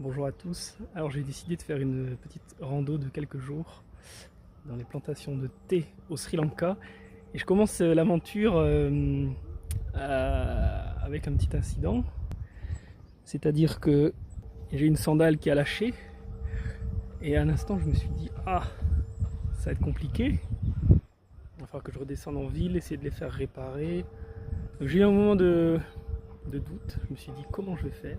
Bonjour à tous. Alors j'ai décidé de faire une petite rando de quelques jours dans les plantations de thé au Sri Lanka et je commence l'aventure avec un petit incident, c'est-à-dire que j'ai une sandale qui a lâché et à un instant je me suis dit ah, ça va être compliqué, il va falloir que je redescende en ville, essayer de les faire réparer. Donc j'ai eu un moment de doute, je me suis dit comment je vais faire.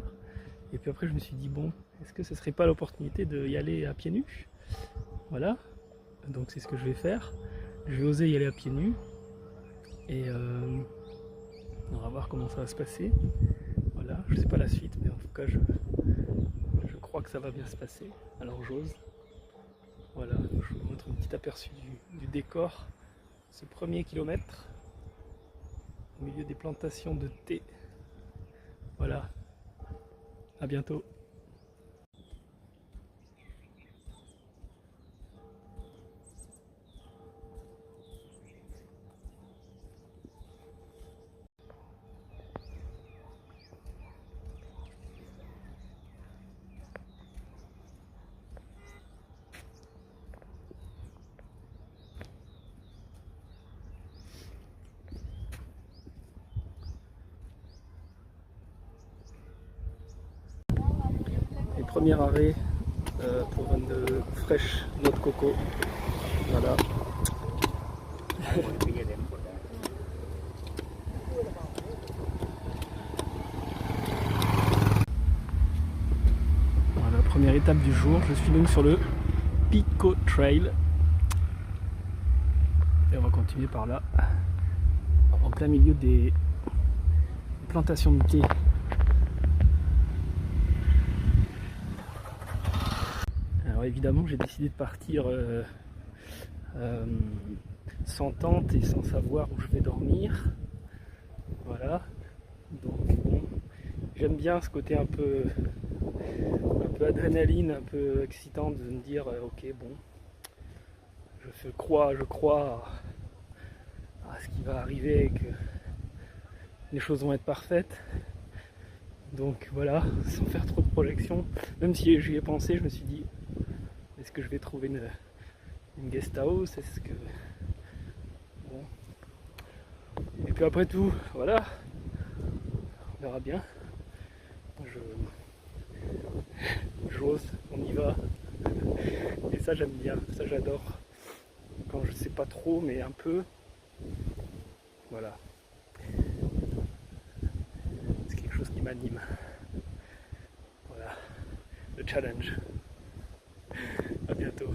Et puis après je me suis dit bon, est-ce que ce serait pas l'opportunité d'y aller à pieds nus? Voilà, donc c'est ce que je vais faire. Je vais oser y aller à pieds nus et on va voir comment ça va se passer. Voilà, je sais pas la suite, mais en tout cas je crois que ça va bien se passer. Alors j'ose. Voilà, je vous montre un petit aperçu du décor. Ce premier kilomètre au milieu des plantations de thé. Voilà, à bientôt. Et premier arrêt pour une fraîche noix de coco. Voilà. Voilà, première étape du jour. Je suis donc sur le Pico Trail. Et on va continuer par là, en plein milieu des plantations de thé. Alors évidemment, j'ai décidé de partir euh, sans tente et sans savoir où je vais dormir. Voilà. Donc bon, j'aime bien ce côté un peu adrénaline, un peu excitant de me dire ok bon, je crois à ce qui va arriver et que les choses vont être parfaites. Donc voilà, sans faire trop de projections, même si j'y ai pensé, je me suis dit est-ce que je vais trouver une guest house, est-ce que bon. Et puis après tout, voilà, on verra bien. J'ose, on y va. Et ça j'aime bien, ça j'adore. Quand je sais pas trop, mais un peu. Voilà. C'est quelque chose qui m'anime. Voilà. Le challenge. À bientôt.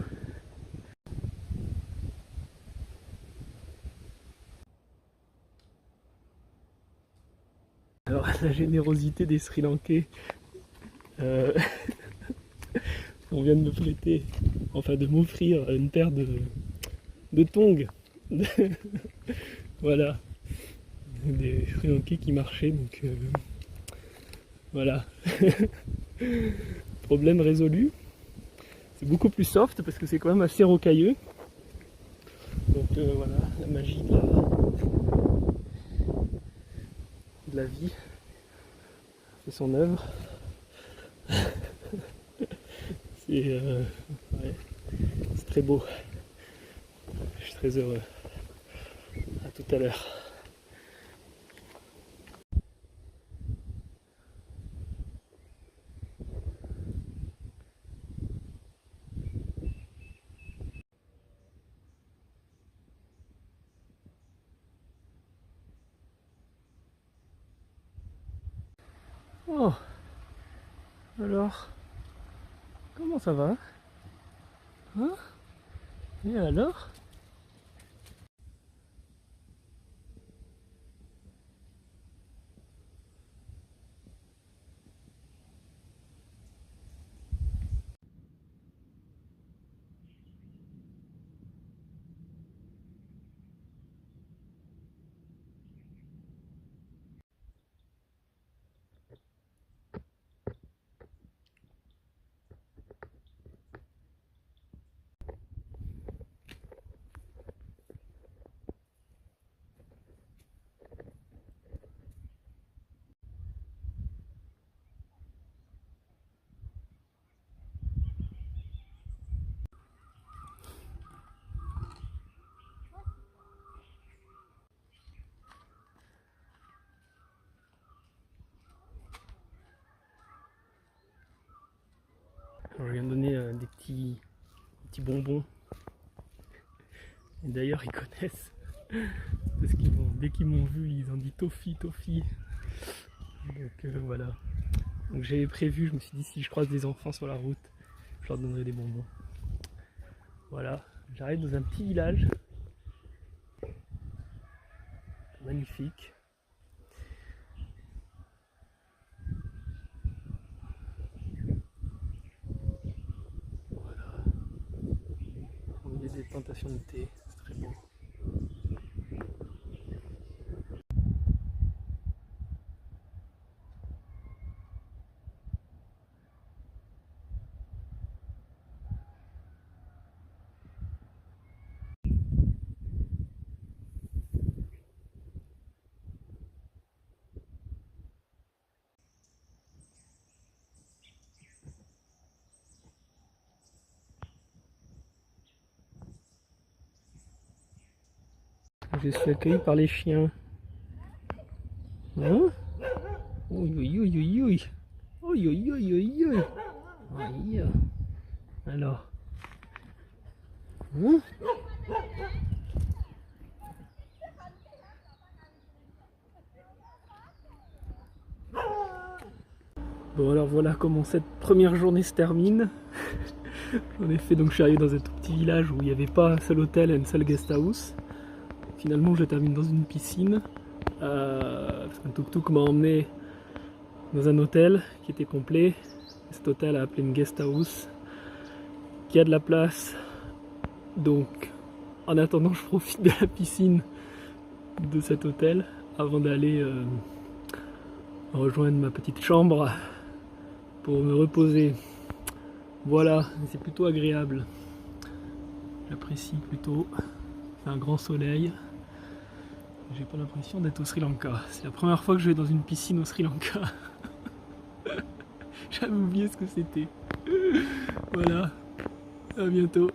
Alors la générosité des Sri Lankais. Euh, on vient de me prêter, enfin de m'offrir une paire de tongs. Voilà. Des Sri Lankais qui marchaient, donc voilà. Problème résolu. C'est beaucoup plus soft parce que c'est quand même assez rocailleux. Donc voilà, la magie de la vie fait son œuvre. C'est ouais, c'est très beau. Je suis très heureux. À tout à l'heure. Oh, alors, comment ça va? Hein? Et alors? Alors, je viens de donner des petits bonbons. Et d'ailleurs ils connaissent. Parce qu'ils dès qu'ils m'ont vu, ils ont dit Toffee, Toffee. Donc voilà. Donc j'avais prévu, je me suis dit si je croise des enfants sur la route, je leur donnerai des bonbons. Voilà, j'arrive dans un petit village. Magnifique. Voilà. Au milieu des plantations de thé, c'est très beau. Je suis accueilli par les chiens. Hein? Oui, oui, oui, oui, oui. Oui, oui, oui, oui, oui. Aïe. Alors. Hein? Bon alors voilà comment cette première journée se termine. En effet, donc je suis arrivé dans un tout petit village où il n'y avait pas un seul hôtel et une seule guest house. Finalement je termine dans une piscine. Parce qu'un tuk-tuk m'a emmené dans un hôtel qui était complet. Cet hôtel a appelé une guest house qui a de la place. Donc en attendant je profite de la piscine de cet hôtel avant d'aller rejoindre ma petite chambre pour me reposer. Voilà, c'est plutôt agréable. J'apprécie plutôt. C'est un grand soleil. J'ai pas l'impression d'être au Sri Lanka. C'est la première fois que je vais dans une piscine au Sri Lanka. J'avais oublié ce que c'était. Voilà. À bientôt.